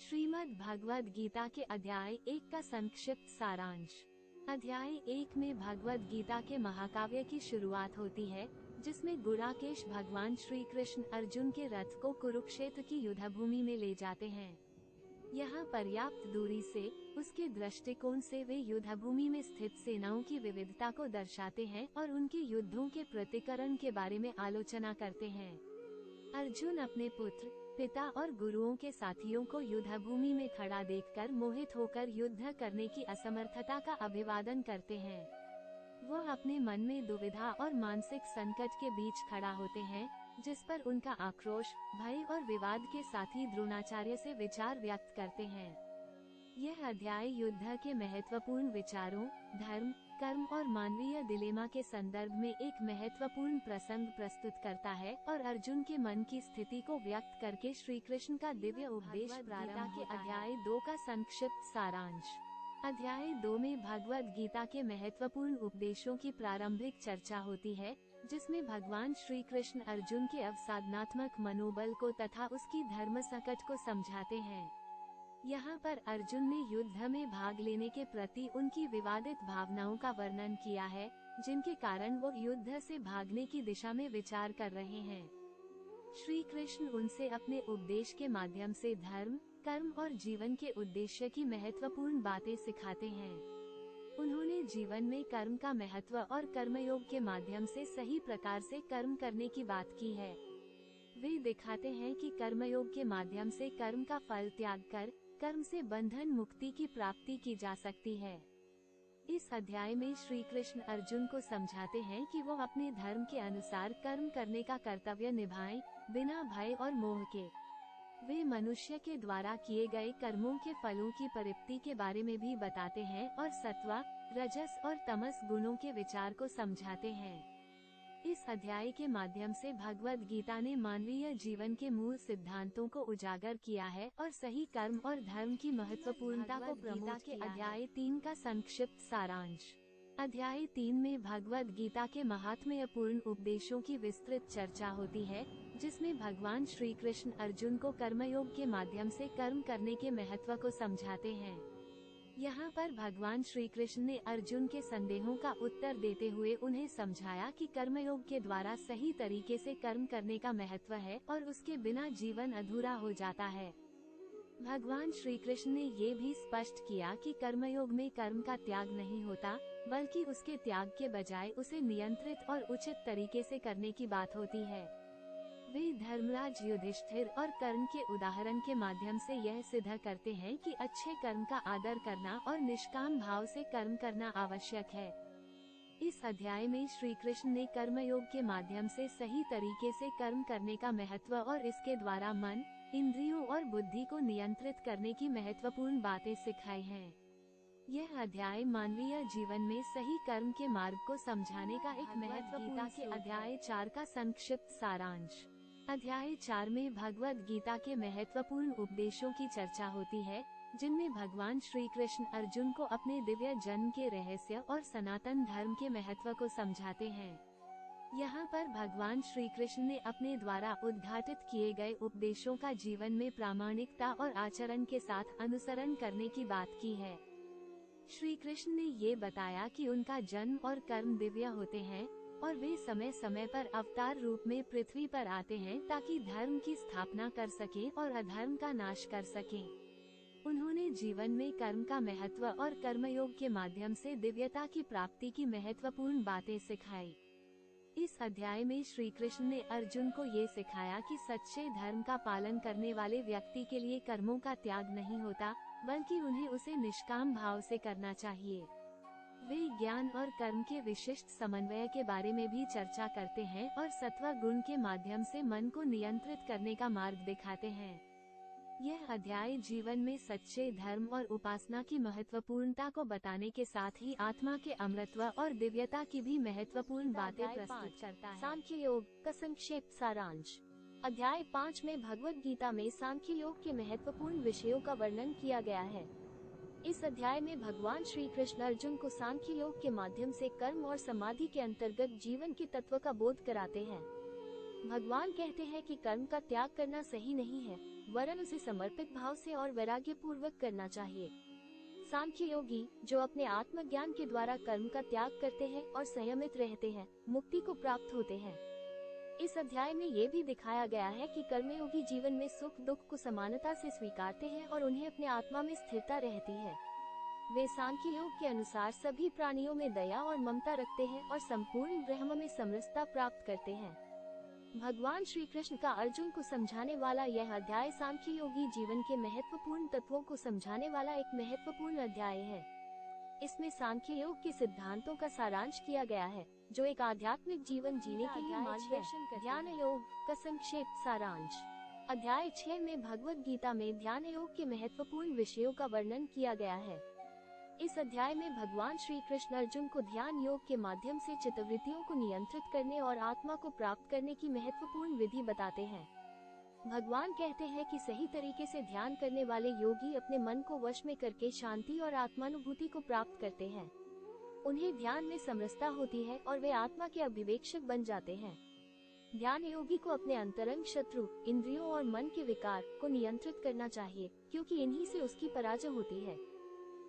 श्रीमद् भगवद गीता के अध्याय 1 का संक्षिप्त सारांश। अध्याय 1 में भगवद गीता के महाकाव्य की शुरुआत होती है, जिसमें गुड़ाकेश भगवान श्री कृष्ण अर्जुन के रथ को कुरुक्षेत्र की युद्धभूमि में ले जाते हैं। यहाँ पर्याप्त दूरी से, उसके दृष्टिकोण से वे युद्धभूमि में स्थित सेनाओं की विविधता को दर्शाते हैं और उनके युद्धों के प्रतिकरण के बारे में आलोचना करते हैं। अर्जुन अपने पुत्र, पिता और गुरुओं के साथियों को युद्धभूमि में खड़ा देखकर मोहित होकर युद्ध करने की असमर्थता का अभिवादन करते हैं। वह अपने मन में दुविधा और मानसिक संकट के बीच खड़ा होते हैं, जिस पर उनका आक्रोश, भय और विवाद के साथी द्रोणाचार्य से विचार व्यक्त करते हैं। यह अध्याय युद्ध के महत्वपूर्ण विचारों, धर्म, कर्म और मानवीय दिलेमा के संदर्भ में एक महत्वपूर्ण प्रसंग प्रस्तुत करता है और अर्जुन के मन की स्थिति को व्यक्त करके श्री कृष्ण का दिव्य उपदेश प्रारंभ के अध्याय 2 का संक्षिप्त सारांश। अध्याय 2 में भगवद गीता के महत्वपूर्ण उपदेशों की प्रारंभिक चर्चा होती है, जिसमें भगवान श्री कृष्ण अर्जुन के अवसाधनात्मक मनोबल को तथा उसकी धर्म संकट को समझाते हैं। यहाँ पर अर्जुन ने युद्ध में भाग लेने के प्रति उनकी विवादित भावनाओं का वर्णन किया है, जिनके कारण वो युद्ध से भागने की दिशा में विचार कर रहे हैं। श्री कृष्ण उनसे अपने उपदेश के माध्यम से धर्म, कर्म और जीवन के उद्देश्य की महत्वपूर्ण बातें सिखाते हैं। उन्होंने जीवन में कर्म का महत्व और कर्मयोग के माध्यम से सही प्रकार से कर्म करने की बात की है। वे दिखाते हैं कि कर्मयोग के माध्यम से कर्म का फल त्याग कर कर्म से बंधन मुक्ति की प्राप्ति की जा सकती है। इस अध्याय में श्री कृष्ण अर्जुन को समझाते हैं कि वो अपने धर्म के अनुसार कर्म करने का कर्तव्य निभाएं, बिना भय और मोह के। वे मनुष्य के द्वारा किए गए कर्मों के फलों की परिप्ति के बारे में भी बताते हैं और सत्व, रजस और तमस गुणों के विचार को समझाते हैं। इस अध्याय के माध्यम से भगवद गीता ने मानवीय जीवन के मूल सिद्धांतों को उजागर किया है और सही कर्म और धर्म की महत्वपूर्णता को प्रमोट किया है। अध्याय 3 का संक्षिप्त सारांश। अध्याय 3 में भगवद गीता के महात्म्यपूर्ण उपदेशों की विस्तृत चर्चा होती है, जिसमें भगवान श्री कृष्ण अर्जुन को कर्मयोग के माध्यम से कर्म करने के महत्व को समझाते हैं। यहाँ पर भगवान श्री कृष्ण ने अर्जुन के संदेहों का उत्तर देते हुए उन्हें समझाया कि कर्मयोग के द्वारा सही तरीके से कर्म करने का महत्व है और उसके बिना जीवन अधूरा हो जाता है। भगवान श्री कृष्ण ने ये भी स्पष्ट किया कि कर्मयोग में कर्म का त्याग नहीं होता, बल्कि उसके त्याग के बजाय उसे नियंत्रित और उचित तरीके से करने की बात होती है। वे धर्मराज युधिष्ठिर और कर्ण के उदाहरण के माध्यम से यह सिद्ध करते हैं कि अच्छे कर्म का आदर करना और निष्काम भाव से कर्म करना आवश्यक है। इस अध्याय में श्री कृष्ण ने कर्मयोग के माध्यम से सही तरीके से कर्म करने का महत्व और इसके द्वारा मन, इंद्रियों और बुद्धि को नियंत्रित करने की महत्वपूर्ण बातें सिखाई हैं। यह अध्याय मानवीय जीवन में सही कर्म के मार्ग को समझाने का एक महत्वपूर्ण गीता के अध्याय 4 का संक्षिप्त सारांश। अध्याय 4 में भगवद गीता के महत्वपूर्ण उपदेशों की चर्चा होती है, जिनमें भगवान श्री कृष्ण अर्जुन को अपने दिव्य जन्म के रहस्य और सनातन धर्म के महत्व को समझाते हैं। यहाँ पर भगवान श्री कृष्ण ने अपने द्वारा उद्घाटित किए गए उपदेशों का जीवन में प्रामाणिकता और आचरण के साथ अनुसरण करने की बात की है। श्री कृष्ण ने ये बताया कि उनका जन्म और कर्म दिव्य होते हैं और वे समय समय पर अवतार रूप में पृथ्वी पर आते हैं ताकि धर्म की स्थापना कर सकें और अधर्म का नाश कर सकें। उन्होंने जीवन में कर्म का महत्व और कर्मयोग के माध्यम से दिव्यता की प्राप्ति की महत्वपूर्ण बातें सिखाई। इस अध्याय में श्री कृष्ण ने अर्जुन को ये सिखाया कि सच्चे धर्म का पालन करने वाले व्यक्ति के लिए कर्मों का त्याग नहीं होता, बल्कि उन्हें उसे निष्काम भाव से करना चाहिए। वे ज्ञान और कर्म के विशिष्ट समन्वय के बारे में भी चर्चा करते हैं और सत्व गुण के माध्यम से मन को नियंत्रित करने का मार्ग दिखाते हैं। यह अध्याय जीवन में सच्चे धर्म और उपासना की महत्वपूर्णता को बताने के साथ ही आत्मा के अमृतत्व और दिव्यता की भी महत्वपूर्ण बातें प्रस्तुत करता है। सांख्य योग का संक्षिप्त सारांश। अध्याय 5 में भगवद गीता में सांख्य योग के महत्वपूर्ण विषयों का वर्णन किया गया है। इस अध्याय में भगवान श्री कृष्ण अर्जुन को सांख्य योग के माध्यम से कर्म और समाधि के अंतर्गत जीवन के तत्व का बोध कराते हैं। भगवान कहते हैं कि कर्म का त्याग करना सही नहीं है, वरन उसे समर्पित भाव से और वैराग्य पूर्वक करना चाहिए। सांख्य योगी जो अपने आत्मज्ञान के द्वारा कर्म का त्याग करते हैं और संयमित रहते हैं, मुक्ति को प्राप्त होते हैं। इस अध्याय में ये भी दिखाया गया है कि कर्मयोगी जीवन में सुख दुख को समानता से स्वीकारते हैं और उन्हें अपने आत्मा में स्थिरता रहती है। वे सांख्य योग के अनुसार सभी प्राणियों में दया और ममता रखते हैं और संपूर्ण ब्रह्म में समरसता प्राप्त करते हैं। भगवान श्री कृष्ण का अर्जुन को समझाने वाला यह अध्याय सांख्य योगी जीवन के महत्वपूर्ण तत्वों को समझाने वाला एक महत्वपूर्ण अध्याय है। इसमें सांख्य योग के सिद्धांतों का सारांश किया गया है, जो एक आध्यात्मिक जीवन जीने के लिए मार्गदर्शन करते हैं। ध्यान योग का संक्षिप्त सारांश। अध्याय 6 में भगवद गीता में ध्यान योग के महत्वपूर्ण विषयों का वर्णन किया गया है। इस अध्याय में भगवान श्री कृष्ण अर्जुन को ध्यान योग के माध्यम से चित्तवृत्तियों को नियंत्रित करने और आत्मा को प्राप्त करने की महत्वपूर्ण विधि बताते हैं। भगवान कहते हैं कि सही तरीके से ध्यान करने वाले योगी अपने मन को वश में करके शांति और आत्मानुभूति को प्राप्त करते हैं। उन्हें ध्यान में समरसता होती है और वे आत्मा के अभिवेक्षक बन जाते हैं। ध्यान योगी को अपने अंतरंग शत्रु इंद्रियों और मन के विकार को नियंत्रित करना चाहिए, क्योंकि इन्हीं से उसकी पराजय होती है।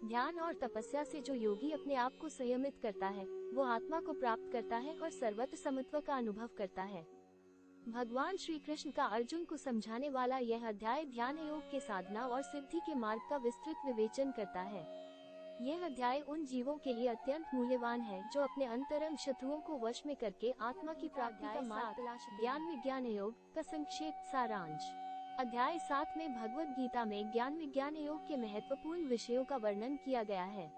ध्यान और तपस्या से जो योगी अपने आप को संयमित करता है, वो आत्मा को प्राप्त करता है और सर्वत्र समत्व का अनुभव करता है। भगवान श्री कृष्ण का अर्जुन को समझाने वाला यह अध्याय ध्यान योग के साधना और सिद्धि के मार्ग का विस्तृत विवेचन करता है। यह अध्याय उन जीवों के लिए अत्यंत मूल्यवान है जो अपने अंतरंग शत्रुओं को वश में करके आत्मा की प्राप्ति का मार्ग तलाशते हैं। ज्ञान विज्ञान योग का संक्षिप्त सारांश। अध्याय 7 में भगवद गीता में ज्ञान विज्ञान योग के महत्वपूर्ण विषयों का वर्णन किया गया है।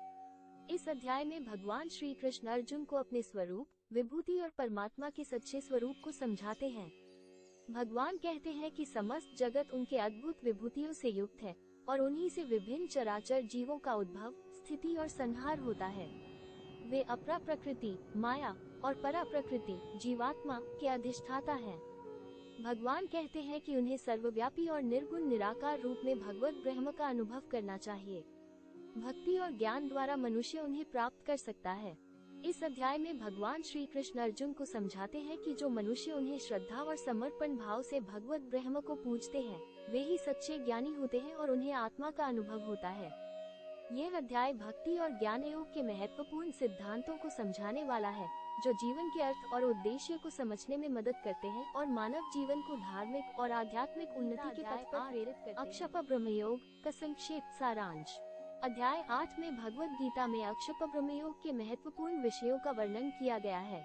इस अध्याय में भगवान श्री कृष्ण अर्जुन को अपने स्वरूप, विभूति और परमात्मा के सच्चे स्वरूप को समझाते हैं। भगवान कहते हैं कि समस्त जगत उनके अद्भुत विभूतियों से युक्त है और उन्हीं से विभिन्न चराचर जीवों का उद्भव, स्थिति और संहार होता है। वे अपरा प्रकृति, माया और परा प्रकृति, जीवात्मा के अधिष्ठाता हैं। भगवान कहते हैं कि उन्हें सर्वव्यापी और निर्गुण निराकार रूप में भगवत ब्रह्म का अनुभव करना चाहिए। भक्ति और ज्ञान द्वारा मनुष्य उन्हें प्राप्त कर सकता है। इस अध्याय में भगवान श्री कृष्ण अर्जुन को समझाते हैं कि जो मनुष्य उन्हें श्रद्धा और समर्पण भाव से भगवत ब्रह्म को पूजते हैं, वे ही सच्चे ज्ञानी होते हैं और उन्हें आत्मा का अनुभव होता है। यह अध्याय भक्ति और ज्ञान योग के महत्वपूर्ण सिद्धांतों को समझाने वाला है, जो जीवन के अर्थ और उद्देश्य को समझने में मदद करते हैं और मानव जीवन को धार्मिक और आध्यात्मिक उन्नति के पथ पर प्रेरित करते हैं। अक्षप ब्रह्म योग का संक्षिप्त सारांश। अध्याय 8 में भगवद गीता में अक्षप ब्रह्म योग के महत्वपूर्ण विषयों का वर्णन किया गया है।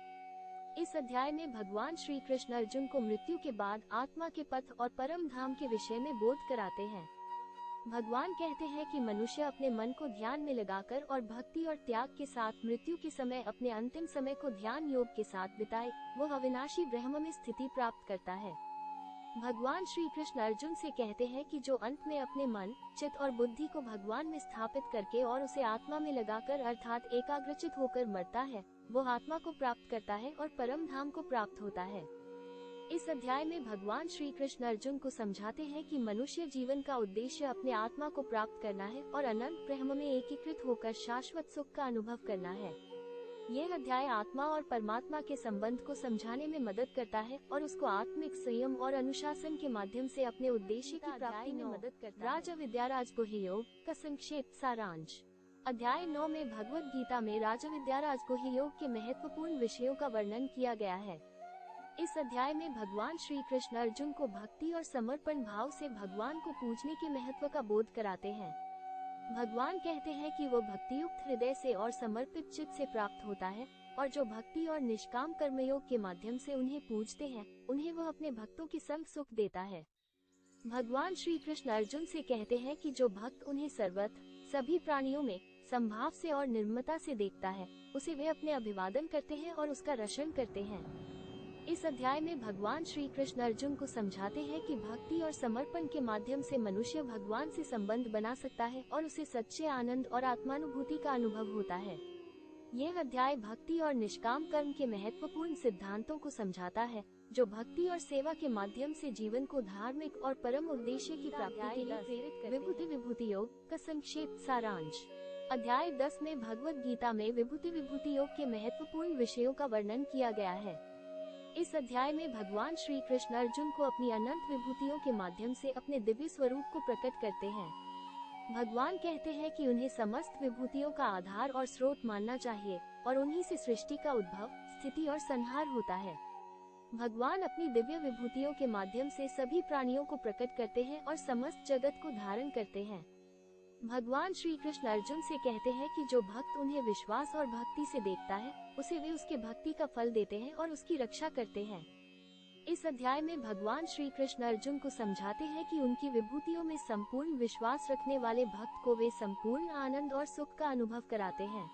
इस अध्याय में भगवान श्री कृष्ण अर्जुन को मृत्यु के बाद आत्मा के पथ और परम धाम के विषय में बोध कराते हैं। भगवान कहते हैं कि मनुष्य अपने मन को ध्यान में लगाकर और भक्ति और त्याग के साथ मृत्यु के समय अपने अंतिम समय को ध्यान योग के साथ बिताए, वो अविनाशी ब्रह्म में स्थिति प्राप्त करता है। भगवान श्री कृष्ण अर्जुन से कहते हैं कि जो अंत में अपने मन, चित्त और बुद्धि को भगवान में स्थापित करके और उसे आत्मा में लगाकर अर्थात एकाग्रचित होकर मरता है, वो आत्मा को प्राप्त करता है और परम धाम को प्राप्त होता है। इस अध्याय में भगवान श्री कृष्ण अर्जुन को समझाते हैं कि मनुष्य जीवन का उद्देश्य अपने आत्मा को प्राप्त करना है और अनंत ब्रह्म में एकीकृत होकर शाश्वत सुख का अनुभव करना है। यह अध्याय आत्मा और परमात्मा के संबंध को समझाने में मदद करता है और उसको आत्मिक संयम और अनुशासन के माध्यम से अपने उद्देश्य की प्राप्ति में मदद करता है। राजा विद्याराज गुह्य योग का संक्षिप्त सारांश। अध्याय 9 में भगवद गीता में राजा विद्याराज गुह्य योग के महत्वपूर्ण विषयों का वर्णन किया गया है। इस अध्याय में भगवान श्री कृष्ण अर्जुन को भक्ति और समर्पण भाव से भगवान को पूजने के महत्व का बोध कराते हैं। भगवान कहते हैं कि वो भक्तियुक्त हृदय से और समर्पित चित्त से प्राप्त होता है और जो भक्ति और निष्काम कर्मयोग के माध्यम से उन्हें पूजते हैं, उन्हें वह अपने भक्तों के संग सुख देता है। भगवान श्री कृष्ण अर्जुन से कहते हैं कि जो भक्त उन्हें सर्वत्र सभी प्राणियों में संभाव से और निर्ममता से देखता है, उसे वे अपने अभिवादन करते हैं और उसका रक्षण करते हैं। इस अध्याय में भगवान श्री कृष्ण अर्जुन को समझाते हैं कि भक्ति और समर्पण के माध्यम से मनुष्य भगवान से संबंध बना सकता है और उसे सच्चे आनंद और आत्मानुभूति का अनुभव होता है। यह अध्याय भक्ति और निष्काम कर्म के महत्वपूर्ण सिद्धांतों को समझाता है, जो भक्ति और सेवा के माध्यम से जीवन को धार्मिक और परम उद्देश्य की प्राप्ति के लिए प्रेरित करते हैं। विभूति विभूति योग का संक्षिप्त सारांश। अध्याय 10 में भगवद गीता में विभूति विभूति योग के महत्वपूर्ण विषयों का वर्णन किया गया है। इस अध्याय में भगवान श्री कृष्ण अर्जुन को अपनी अनंत विभूतियों के माध्यम से अपने दिव्य स्वरूप को प्रकट करते हैं। भगवान कहते हैं कि उन्हें समस्त विभूतियों का आधार और स्रोत मानना चाहिए और उन्हीं से सृष्टि का उद्भव, स्थिति और संहार होता है। भगवान अपनी दिव्य विभूतियों के माध्यम से सभी प्राणियों को प्रकट करते हैं और समस्त जगत को धारण करते हैं। भगवान श्री कृष्ण अर्जुन से कहते हैं कि जो भक्त उन्हें विश्वास और भक्ति से देखता है, उसे वे उसके भक्ति का फल देते हैं और उसकी रक्षा करते हैं। इस अध्याय में भगवान श्री कृष्ण अर्जुन को समझाते हैं कि उनकी विभूतियों में संपूर्ण विश्वास रखने वाले भक्त को वे संपूर्ण आनंद और सुख का अनुभव कराते हैं।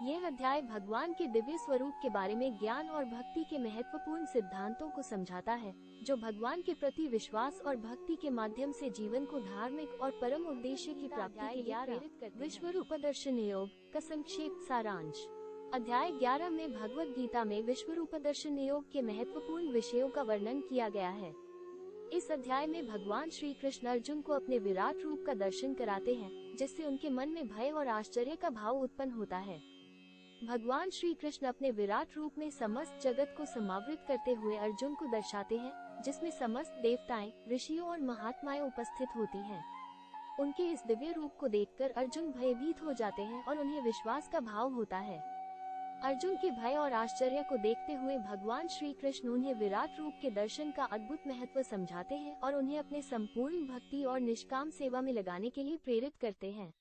यह अध्याय भगवान के दिव्य स्वरूप के बारे में ज्ञान और भक्ति के महत्वपूर्ण सिद्धांतों को समझाता है, जो भगवान के प्रति विश्वास और भक्ति के माध्यम से जीवन को धार्मिक और परम उद्देश्य की प्राप्ति के लिए प्रेरित करते हैं। विश्व रूप दर्शन योग का संक्षिप्त सारांश। अध्याय 11 में भगवद गीता में विश्व रूप दर्शन योग के महत्वपूर्ण विषयों का वर्णन किया गया है। इस अध्याय में भगवान श्री कृष्ण अर्जुन को अपने विराट रूप का दर्शन कराते हैं, जिससे उनके मन में भय और आश्चर्य का भाव उत्पन्न होता है। भगवान श्री कृष्ण अपने विराट रूप में समस्त जगत को समावृत करते हुए अर्जुन को दर्शाते हैं, जिसमें समस्त देवताएं, ऋषियों और महात्माएं उपस्थित होती हैं। उनके इस दिव्य रूप को देखकर अर्जुन भयभीत हो जाते हैं और उन्हें विश्वास का भाव होता है। अर्जुन के भय और आश्चर्य को देखते हुए भगवान श्री कृष्ण उन्हें विराट रूप के दर्शन का अद्भुत महत्व समझाते हैं और उन्हें अपने संपूर्ण भक्ति और निष्काम सेवा में लगाने के लिए प्रेरित करते हैं।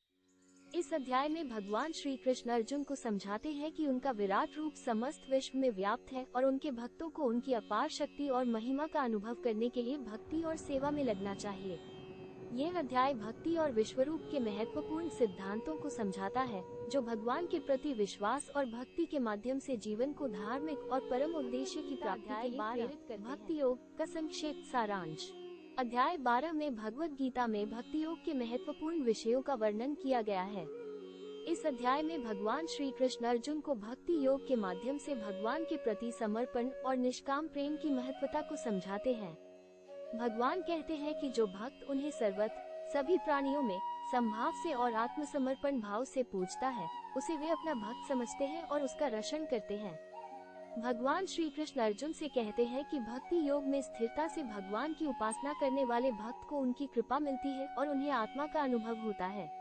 इस अध्याय में भगवान श्री कृष्ण अर्जुन को समझाते हैं कि उनका विराट रूप समस्त विश्व में व्याप्त है और उनके भक्तों को उनकी अपार शक्ति और महिमा का अनुभव करने के लिए भक्ति और सेवा में लगना चाहिए। यह अध्याय भक्ति और विश्वरूप के महत्वपूर्ण सिद्धांतों को समझाता है, जो भगवान के प्रति विश्वास और भक्ति के माध्यम से जीवन को धार्मिक और परम उद्देश्य की प्राप्ति के लिए प्रेरित करते हैं। भक्ति योग का संक्षिप्त सारांश। अध्याय 12 में भगवद गीता में भक्ति योग के महत्वपूर्ण विषयों का वर्णन किया गया है। इस अध्याय में भगवान श्री कृष्ण अर्जुन को भक्ति योग के माध्यम से भगवान के प्रति समर्पण और निष्काम प्रेम की महत्वता को समझाते हैं। भगवान कहते हैं कि जो भक्त उन्हें सर्वत्र सभी प्राणियों में संभाव से और आत्मसमर्पण भाव से पूजता है, उसे वे अपना भक्त समझते हैं और उसका रक्षण करते हैं। भगवान श्री कृष्ण अर्जुन से कहते हैं कि भक्ति योग में स्थिरता से भगवान की उपासना करने वाले भक्त को उनकी कृपा मिलती है और उन्हें आत्मा का अनुभव होता है।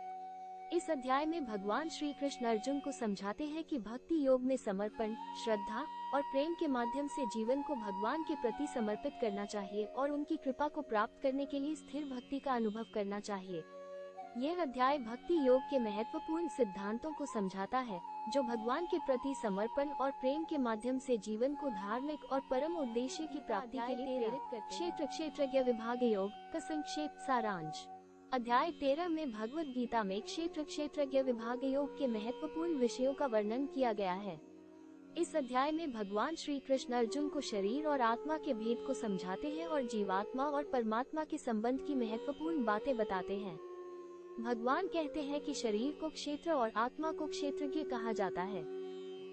इस अध्याय में भगवान श्री कृष्ण अर्जुन को समझाते हैं कि भक्ति योग में समर्पण, श्रद्धा और प्रेम के माध्यम से जीवन को भगवान के प्रति समर्पित करना चाहिए और उनकी कृपा को प्राप्त करने के लिए स्थिर भक्ति का अनुभव करना चाहिए। यह अध्याय भक्ति योग के महत्वपूर्ण सिद्धांतों को समझाता है, जो भगवान के प्रति समर्पण और प्रेम के माध्यम से जीवन को धार्मिक और परम उद्देश्य की प्राप्ति के लिए प्रेरित करते हैं। क्षेत्रज्ञ विभाग योग का संक्षिप्त सारांश। अध्याय 13 में भगवद गीता में क्षेत्रज्ञ विभाग योग के महत्वपूर्ण विषयों का वर्णन किया गया है। इस अध्याय में भगवान श्री कृष्ण अर्जुन को शरीर और आत्मा के भेद को समझाते हैं और जीवात्मा और परमात्मा के संबंध की महत्वपूर्ण बातें बताते हैं। भगवान कहते हैं कि शरीर को क्षेत्र और आत्मा को क्षेत्रज्ञ कहा जाता है।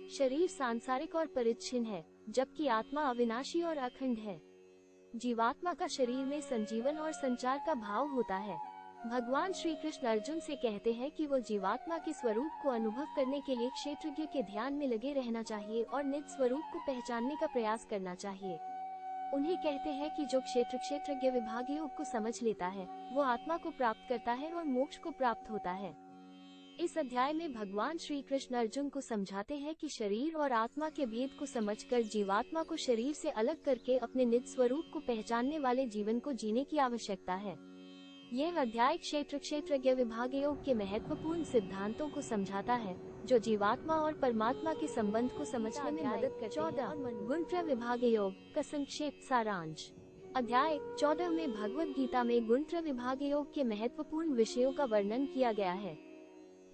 शरीर सांसारिक और परिच्छिन्न है, जबकि आत्मा अविनाशी और अखंड है। जीवात्मा का शरीर में संजीवन और संचार का भाव होता है। भगवान श्री कृष्ण अर्जुन से कहते हैं कि वो जीवात्मा के स्वरूप को अनुभव करने के लिए क्षेत्रज्ञ के ध्यान में लगे रहना चाहिए और निज स्वरूप को पहचानने का प्रयास करना चाहिए। उन्हें कहते हैं कि जो क्षेत्रज्ञ विभाग योग को समझ लेता है, वो आत्मा को प्राप्त करता है और मोक्ष को प्राप्त होता है। इस अध्याय में भगवान श्री कृष्ण अर्जुन को समझाते हैं कि शरीर और आत्मा के भेद को समझकर जीवात्मा को शरीर से अलग करके अपने निज स्वरूप को पहचानने वाले जीवन को जीने की आवश्यकता है। यह अध्याय क्षेत्रज्ञ विभाग योग के महत्वपूर्ण सिद्धांतों को समझाता है, जो जीवात्मा और परमात्मा के संबंध को समझने में मदद करते हैं। गुण विभाग योग का संक्षिप्त सारांश। अध्याय 14 में भगवद गीता में गुण विभाग योग के महत्वपूर्ण विषयों का वर्णन किया गया है।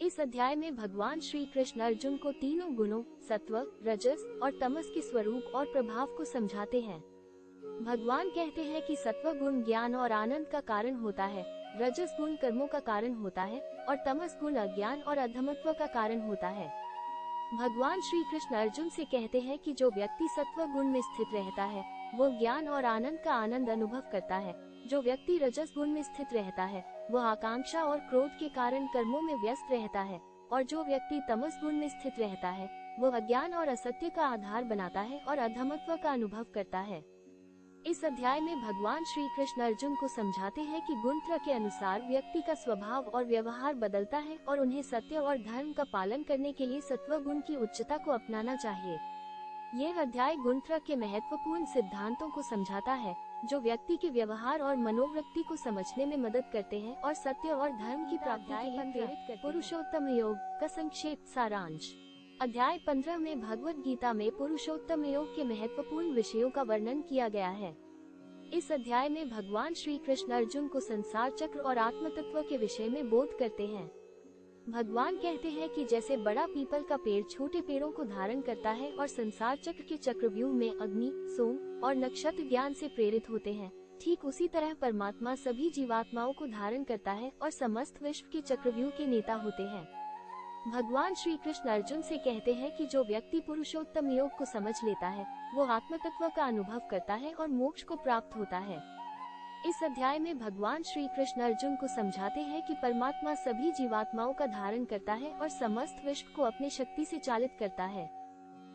इस अध्याय में भगवान श्री कृष्ण अर्जुन को तीनों गुणों सत्व, रजस और तमस के स्वरूप और प्रभाव को समझाते हैं। भगवान कहते हैं कि सत्व गुण ज्ञान और आनंद का कारण होता है, रजस गुण कर्मों का कारण होता है और तमस गुण अज्ञान और अधमत्व का कारण होता है। भगवान श्री कृष्ण अर्जुन से कहते हैं कि जो व्यक्ति सत्व गुण में स्थित रहता है, वो ज्ञान और आनंद का आनंद अनुभव करता है। जो व्यक्ति रजस गुण में स्थित रहता है, वो आकांक्षा और क्रोध के कारण कर्मों में व्यस्त रहता है और जो व्यक्ति तमस गुण में स्थित रहता है, वो अज्ञान और असत्य का आधार बनाता है और अधमत्व का अनुभव करता है। इस अध्याय में भगवान श्री कृष्ण अर्जुन को समझाते हैं कि गुणत्रय के अनुसार व्यक्ति का स्वभाव और व्यवहार बदलता है और उन्हें सत्य और धर्म का पालन करने के लिए सत्व गुण की उच्चता को अपनाना चाहिए। यह अध्याय गुणत्रय के महत्वपूर्ण सिद्धांतों को समझाता है, जो व्यक्ति के व्यवहार और मनोवृत्ति को समझने में मदद करते हैं और सत्य और धर्म की प्राप्ति के लिए प्रेरित करते हैं। पुरुषोत्तम योग का संक्षेप सारांश। अध्याय 15 में भगवद गीता में पुरुषोत्तम योग के महत्वपूर्ण विषयों का वर्णन किया गया है। इस अध्याय में भगवान श्री कृष्ण अर्जुन को संसार चक्र और आत्म तत्व के विषय में बोध करते हैं। भगवान कहते हैं कि जैसे बड़ा पीपल का पेड़ छोटे पेड़ों को धारण करता है और संसार चक्र के चक्रव्यूह में अग्नि, सोम और नक्षत्र ज्ञान से प्रेरित होते हैं, ठीक उसी तरह परमात्मा सभी जीवात्माओं को धारण करता है और समस्त विश्व के चक्रव्यूह के नेता होते हैं। भगवान श्री कृष्ण अर्जुन से कहते हैं कि जो व्यक्ति पुरुषोत्तम योग को समझ लेता है, वो आत्म तत्व का अनुभव करता है और मोक्ष को प्राप्त होता है। इस अध्याय में भगवान श्री कृष्ण अर्जुन को समझाते हैं कि परमात्मा सभी जीवात्माओं का धारण करता है और समस्त विश्व को अपनी शक्ति से चालित करता है।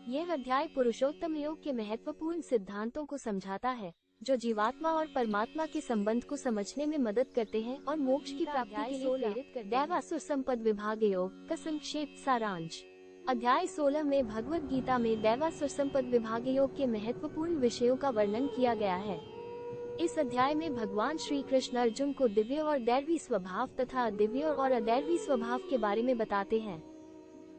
यह अध्याय पुरुषोत्तम योग के महत्वपूर्ण सिद्धांतों को समझाता है, जो जीवात्मा और परमात्मा के संबंध को समझने में मदद करते हैं और मोक्ष की प्राप्ति के लिए प्रेरित करते हैं। दैवासुर संपद विभाग योग का संक्षेप सारांश। अध्याय 16 में भगवद गीता में दैवासुर संपद विभाग योग के महत्वपूर्ण विषयों का वर्णन किया गया है। इस अध्याय में भगवान श्री कृष्ण अर्जुन को दिव्य और दैवी स्वभाव तथा अदिव्य और अदैवी स्वभाव के बारे में बताते हैं।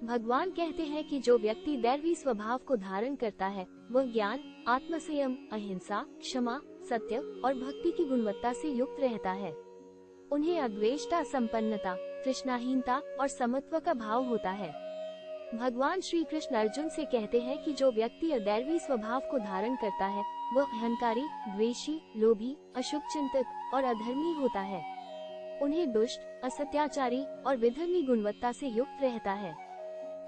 भगवान कहते हैं कि जो व्यक्ति दैवी स्वभाव को धारण करता है, वह ज्ञान, आत्मसंयम, अहिंसा, क्षमा, सत्य और भक्ति की गुणवत्ता से युक्त रहता है। उन्हें अद्वेष्टा, संपन्नता, तृष्णाहीनता और समत्व का भाव होता है। भगवान श्री कृष्ण अर्जुन से कहते हैं कि जो व्यक्ति अदैवी स्वभाव को धारण करता है, वह अहंकारी, द्वेषी, लोभी, अशुभ चिंतक और अधर्मी होता है। उन्हें दुष्ट, असत्याचारी और विधर्मी गुणवत्ता से युक्त रहता है।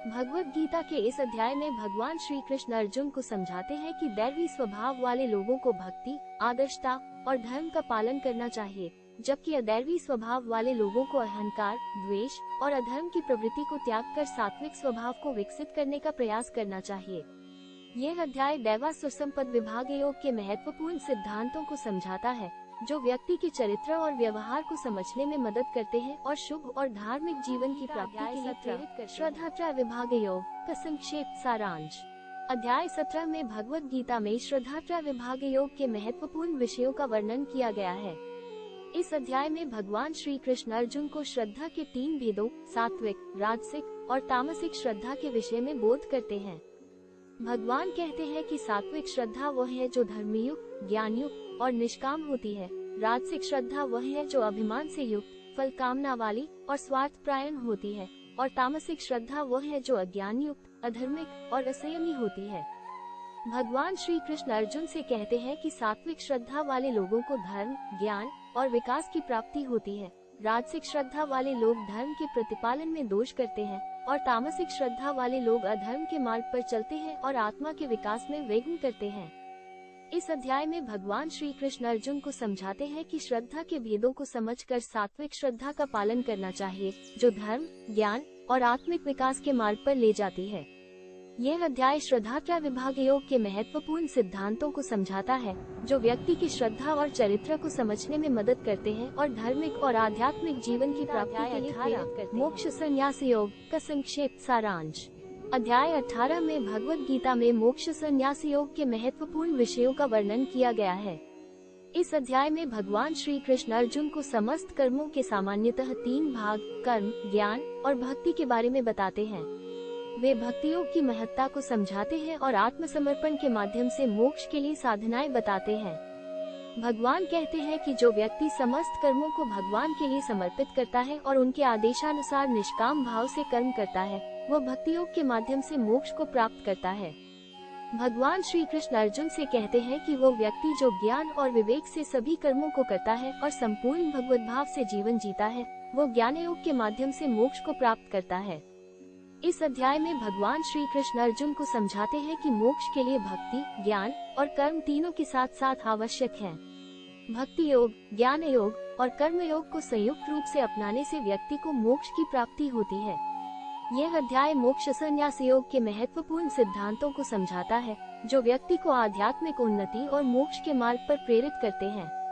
भगवद गीता के इस अध्याय में भगवान श्री कृष्ण अर्जुन को समझाते हैं कि दैवी स्वभाव वाले लोगों को भक्ति, आदर्शता और धर्म का पालन करना चाहिए, जबकि अदैवी स्वभाव वाले लोगों को अहंकार, द्वेष और अधर्म की प्रवृत्ति को त्याग कर सात्विक स्वभाव को विकसित करने का प्रयास करना चाहिए। यह अध्याय दैवासुर संपद विभाग योग के महत्वपूर्ण सिद्धांतों को समझाता है, जो व्यक्ति के चरित्र और व्यवहार को समझने में मदद करते हैं और शुभ और धार्मिक जीवन की प्राप्ति के लिए प्रेरित करते हैं। श्रद्धात्रय विभाग योग का संक्षेप सारांश। अध्याय 17 में भगवद गीता में श्रद्धात्रय विभाग योग के महत्वपूर्ण विषयों का वर्णन किया गया है। इस अध्याय में भगवान श्री कृष्ण अर्जुन को श्रद्धा के 3 भेदों, सात्विक, राजसिक और तामसिक श्रद्धा के विषय में बोध करते हैं। भगवान कहते हैं कि सात्विक श्रद्धा वह है जो धर्मयुक्त, ज्ञानयुक्त और निष्काम होती है। राजसिक श्रद्धा वह है जो अभिमान से युक्त, फल कामना वाली और स्वार्थपरायण होती है, और तामसिक श्रद्धा वह है जो अज्ञान युक्त, अधर्मिक और असंयमी होती है। भगवान श्री कृष्ण अर्जुन से कहते हैं कि सात्विक श्रद्धा वाले लोगों को धर्म, ज्ञान और विकास की प्राप्ति होती है। राजसिक श्रद्धा वाले लोग धर्म के प्रतिपालन में दोष करते हैं और तामसिक श्रद्धा वाले लोग अधर्म के मार्ग पर चलते हैं और आत्मा के विकास में विघ्न करते हैं। इस अध्याय में भगवान श्री कृष्ण अर्जुन को समझाते हैं कि श्रद्धा के भेदों को समझकर सात्विक श्रद्धा का पालन करना चाहिए, जो धर्म, ज्ञान और आत्मिक विकास के मार्ग पर ले जाती है। यह अध्याय श्रद्धात्रय विभाग योग के महत्वपूर्ण सिद्धांतों को समझाता है, जो व्यक्ति की श्रद्धा और चरित्र को समझने में मदद करते हैं और धार्मिक और आध्यात्मिक जीवन की प्राप्ति के लिए प्रेरित करते हैं। मोक्ष संन्यास योग का संक्षेप सारांश। अध्याय 18 में भगवद गीता में मोक्ष संन्यास योग के महत्वपूर्ण विषयों का वर्णन किया गया है। इस अध्याय में भगवान श्री कृष्ण अर्जुन को समस्त कर्मों के सामान्यतः 3 भाग, कर्म, ज्ञान और भक्ति के बारे में बताते हैं। वे भक्ति योग की महत्ता को समझाते हैं और आत्मसमर्पण के माध्यम से मोक्ष के लिए साधनाएं बताते हैं। भगवान कहते हैं कि जो व्यक्ति समस्त कर्मों को भगवान के लिए समर्पित करता है और उनके आदेशानुसार निष्काम भाव से कर्म करता है, वह भक्ति योग के माध्यम से मोक्ष को प्राप्त करता है। भगवान श्री कृष्ण अर्जुन से कहते हैं कि वो व्यक्ति जो ज्ञान और विवेक से सभी कर्मों को करता है और संपूर्ण भगवत भाव से जीवन जीता है, वो ज्ञान योग के माध्यम से मोक्ष को प्राप्त करता है। इस अध्याय में भगवान श्री कृष्ण अर्जुन को समझाते हैं कि मोक्ष के लिए भक्ति, ज्ञान और कर्म तीनों के साथ साथ आवश्यक हैं। भक्ति योग, ज्ञान योग और कर्म योग को संयुक्त रूप से अपनाने से व्यक्ति को मोक्ष की प्राप्ति होती है। यह अध्याय मोक्ष संन्यास योग के महत्वपूर्ण सिद्धांतों को समझाता है, जो व्यक्ति को आध्यात्मिक उन्नति और मोक्ष के मार्ग पर प्रेरित करते हैं।